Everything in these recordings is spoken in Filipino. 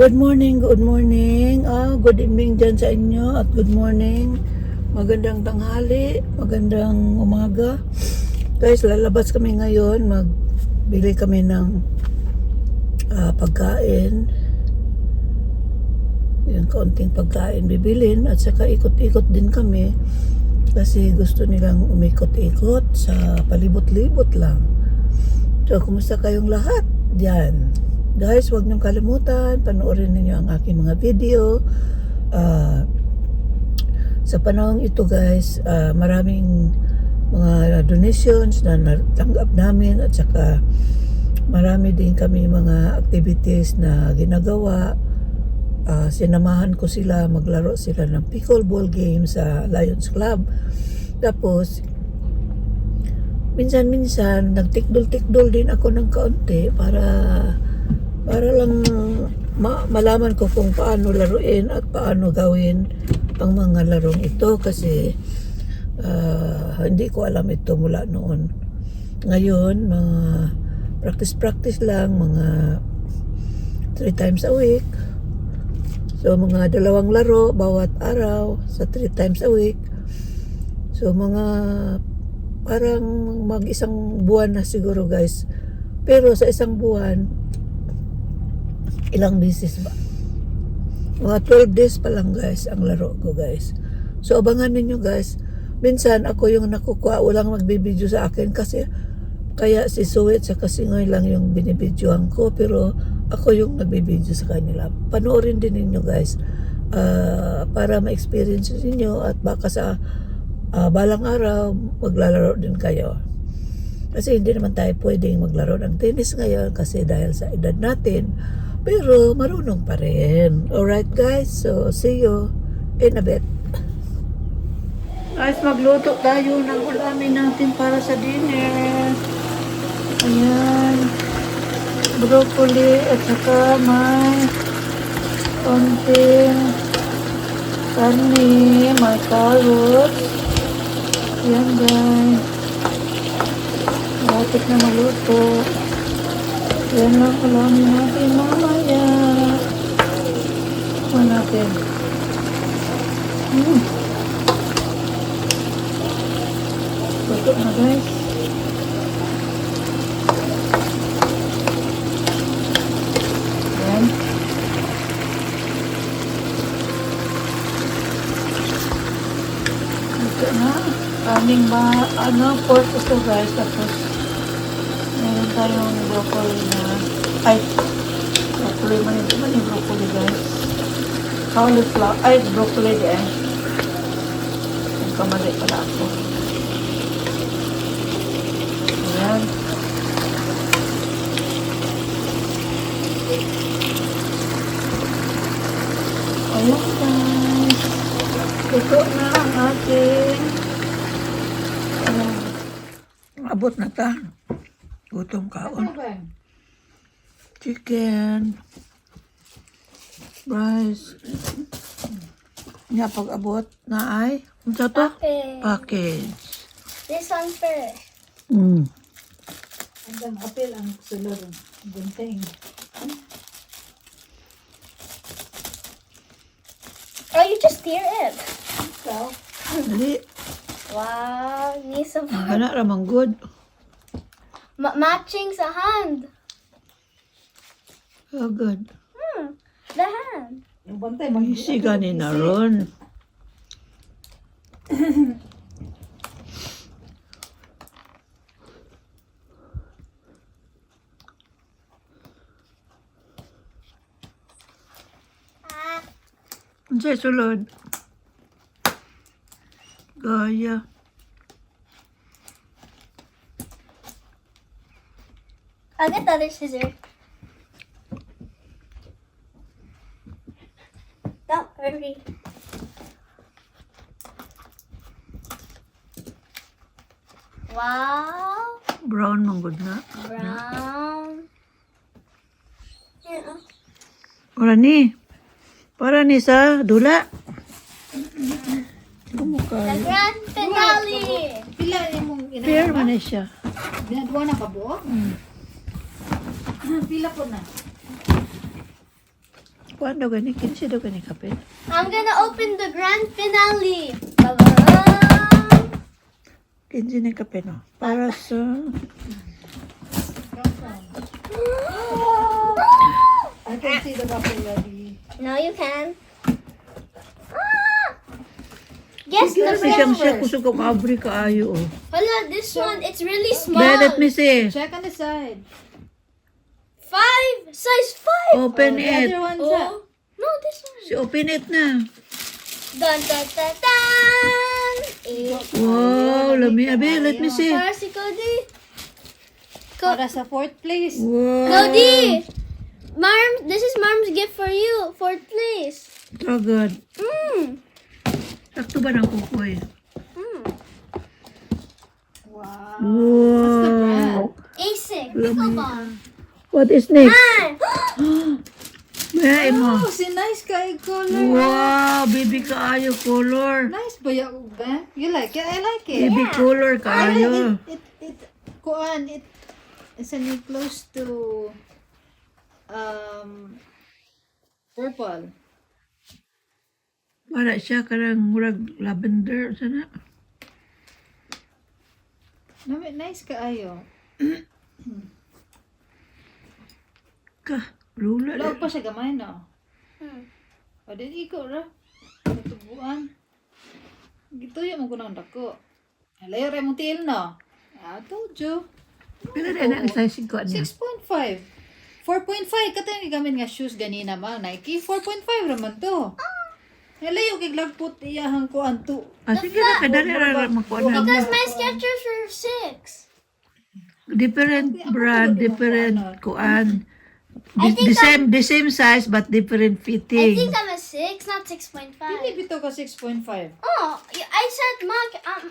Good morning, good morning. Good evening dyan sa inyo at good morning. Magandang tanghali, magandang umaga. Guys, lalabas kami ngayon. Magbili kami ng pagkain. Yung kaunting pagkain bibilin at saka ikot-ikot din kami kasi gusto nilang umikot-ikot sa palibot-libot lang. So, kumusta kayong lahat? Diyan. Guys, huwag niyong kalimutan, panoorin ninyo ang aking mga video. Sa panahon ito guys, maraming mga donations na natanggap namin at saka marami din kami mga activities na ginagawa. Sinamahan ko sila, maglaro sila ng pickleball game sa Lions Club. Tapos, minsan-minsan, nagtikdol-tikdol din ako ng kaunti para lang malaman ko kung paano laruin at paano gawin ang mga larong ito kasi hindi ko alam ito mula noon. Ngayon, mga practice lang, mga 3 times a week. So, mga 2 laro bawat araw sa 3 times a week. So, mga parang mag-1 buwan na siguro guys. Pero sa 1 buwan, ilang beses ba? Mga 12 days pa lang guys ang laro ko guys. So abangan ninyo guys. Minsan ako yung nakukuha, walang magbibideo sa akin kasi kaya si Suet sa Kasingoy lang yung binibidyohan ko, pero ako yung nagbibideo sa kanila. Panoorin din ninyo guys para ma-experience ninyo at baka sa balang araw maglalaro din kayo. Kasi hindi naman tayo pwedeng maglaro ng tennis ngayon kasi dahil sa edad natin. Pero marunong pa rin. Alright guys, so see you in a bit. Guys, magluto tayo ng ulamin natin para sa dinner. Ayan. Broccoli at saka may konting karne, may carrots. Ayan guys. Bakit na maluto. Yan lang ulamin natin mamaya. Kuha natin. Luto na guys. Yan. Luto na. Kaming pork ito guys. Tapos meron tayong broccoli na broccoli man yung broccoli guys. Cauliflower, broccoli din. Kamali pala ako. Ayan. Ayan guys. Ito na ang ating abot na ta. Gutom kaon. Chicken. Rice. Nga pag-abot na ay. Ano to? Package. This one first. Hanggang apel ang sulod. Gunting. Oh, you just tear it. So, Dali. Wow, need some Hana ramang good. matching sa hand. Oh, good. The hand. yung bantay, Easy gani na ron. Unsay sulod? Gaya. I'll get the other scissor. Don't hurry. Wow. Brown mong good na. Brown. Yeah. Para ni sa dula. The grand finale. pila yung Fair man na siya. ginagawa na kabuo? Pila po na. kuan daw gani, kinsa daw gani kape. I'm gonna open the grand finale. Ba-ba-dum. Kinsa ni kape no. Para sa I can see the bottle already. No, you can. Guess the siyang siya flavor. kusog ka maabri kaayo oh. Hala, this one, it's really small. Let me see. Check on the side. 5, size 5. Open The it. other one's that. Oh, no, this one. Si open it na. Dun, dun, dun, dun. Wow, lami abi, let me see. Para si Cody. Para sa 4th place. Wow. Cody! This is Mom's gift for you. 4th place. Tagad. Mm. Sakto ba ng kukoy? Mm. Wow. Wow. Asic. Lami. Come on. What is next? Man. Mayay mo. Oh, si nice kay color. Wow, baby kaayo color. Nice ba yung ba? You like it? I like it. Baby color kaayo. Kuan, it's close to purple. Wala siya karang murag lavender sana. Nice kaayo. Ka, lula. Laog pa siya gamay no. Hmm. O din iko ra. Tubuan. Gito yung mga kunang dako. Alayo ra mong tiil no. I told you. Pero na ang size ko niya. 6.5. 4.5 katong gamit nga shoes ganina ma Nike 4.5 raman to. Alayo kay lagpot iyahang kuan to. Ah, sige na, kadali ra makuha na. Because my Skechers are 6. Different brand, different kuan. I think The same size but different I fitting. think I'm a 6, not 6.5. Dili bitaw ka 6.5. Oh, I said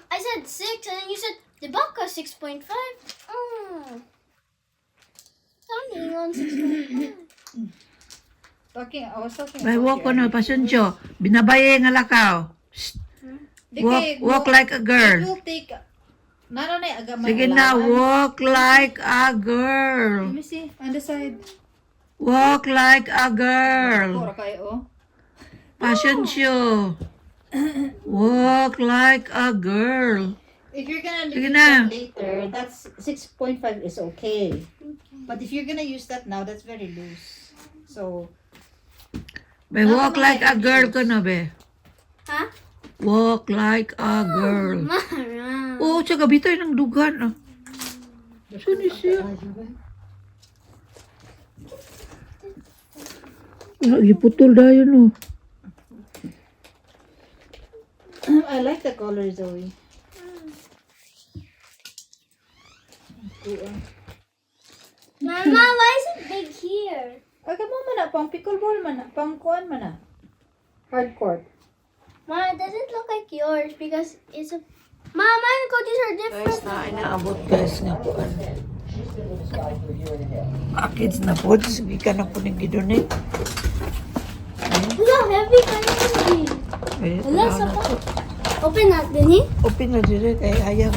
I said 6, and then you said the Baka 6.5. Oh. Something on 6.5. I was talking May about walk ko na, pasensyo. Binabaye nga lakaw. Walk like a It girl. will take nano na agamay. Sige na, walk like a girl. Let me see on the side. Walk like a girl. Ora kay oh. Pasensyo. Walk like a girl. If you're gonna Sige use na. that later, that's 6.5 is okay. But if you're gonna use that now, that's very loose. So, May walk like a girl ko na, be. Huh? Walk like a girl. Mara. Oo, tsaka bitay ng dugan. Ah. Saan siya? Giputol dayo, no. I like the color, Zoe. Mama, why is it big here? Aga mo man na, pang pickleball man na, pang kuan man na. Hardcore. Mama, it doesn't look like yours because it's a. Mama and Cody's are different. Guys, na inaabot guys nga po. Kids na po. Sige ka na po ng gidunit. Look how heavy can it be. Wala sa pa. Open natin eh. Open na dito kay ayang.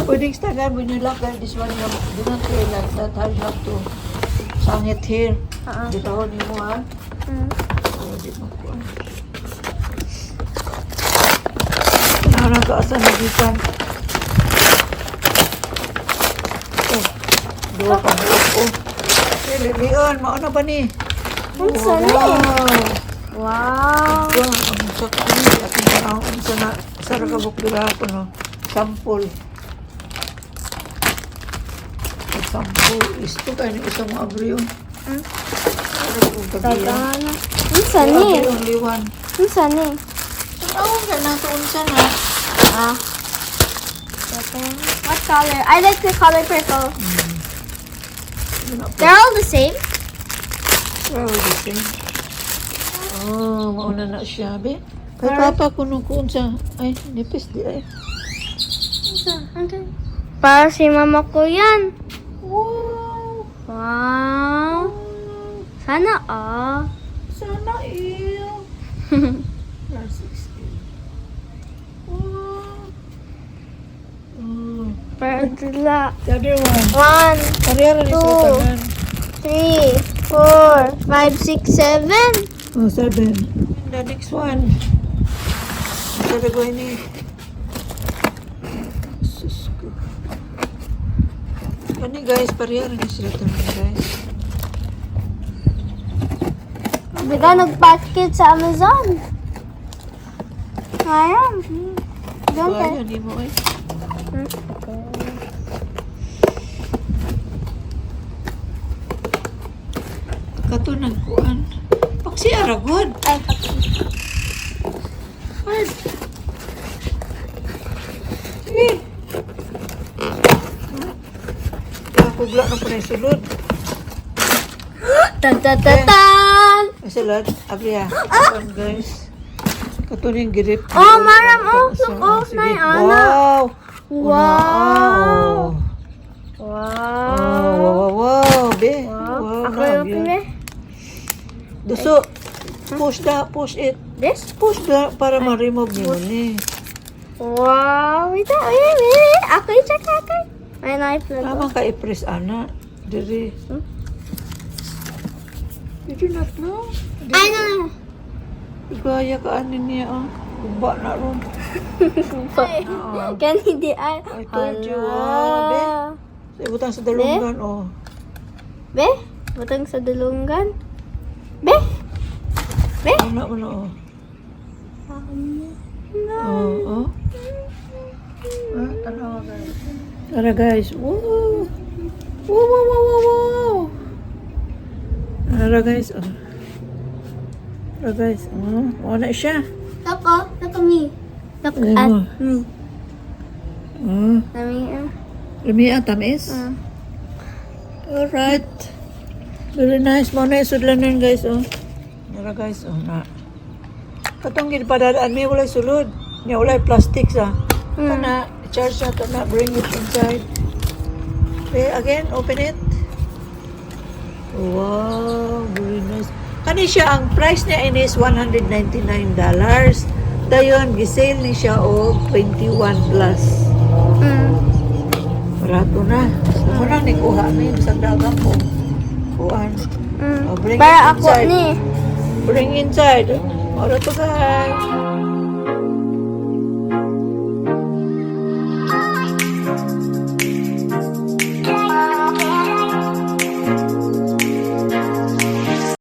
Pwedeng stagan when you lock this one, you do not feel like that. How you have to sangit here. Dito ho ni mo ha. Oh, di mo po. Narang kaasan na gikan. Oh, dua ka buok po. Leon, mauna ba ni? Ang sana eh. Wow. Ito, ang saka ni. Ating panahon sa na. Sarap ka bukbira ko, no? Sampol. Sampol. Isto kayo ng isang abriyo. Sarap ko gabi. Tatana. Ang sana eh. Abriyo, liwan. Ang sana eh. Oo, sana. Tuon sana. Ah. What color? I like the color purple. They're all the same. Wow, the same. Oh, mauna na siya, be. Kay Papa, kuno-kun sa... Ay, nipis di ay. Para si mama ko yan. Wow! Wow. Sana ah. Sana iyo. Plus 16. Wow! Oh. Para sila. The other one. 1, Karera ni sa 2, tanan. 3, 4, 5, 6, 7. Oh, 7. The next one. Ito ko ini. Sus ko. Kani guys, parehara na sila ito guys. Bigla nag-packet sa Amazon. Ayan. Don't Buhay yan, di mo eh. Kato nagkuhan. Paksi aragod. Ay, Hard. Sige. Nakakugla na po na yung sulod. tan tan tan tan. Ay sulod. Abri ah. Ayan guys. Kato na yung girip. Oh, maram, oh. Sige. Look, oh, na yung anak. Wow. Wow. Oh, wow, wow, be. Wow. Wow, Ako na, yung be. pili. Duso. Push it. This? Push para ma-remove niyo ni. Wow. Ito, wait. Ako yung check ako. May knife na to. Tama ka i-press ana. Diri. You do not know. Ay, no. Igaya ka anin niya ah. Kuba na ron. Can hindi ay. I told you be. Sa ibutang sa dalungan oh. Be? Butang sa dulungan. Be? Be? Ano mo na oh. Oh. Ah, tanawa guys. Tara guys. Woo! Wow! Tara guys. Oh. Tara guys. Oh, wala siya. Look at me. Look Ayan at mo. me. Oh. Nami, Lumia, tamis. Alright. Very nice. Mo na isudlanan guys. Oh. Tara guys. Oh, na. Katong ginpadadaan may walay sulod. Niya walay plastic sa. Kana, charge na to na. Bring it inside. Okay, again, open it. Wow, very nice. Kani siya, ang price niya is $199. Dayon, gisale ni siya o 21 plus. Barato na. So, muna ni kuha mi sa dagang ko. Kuhan. Oh, bring it Para ako inside. ni. Bring inside. Ora to guys.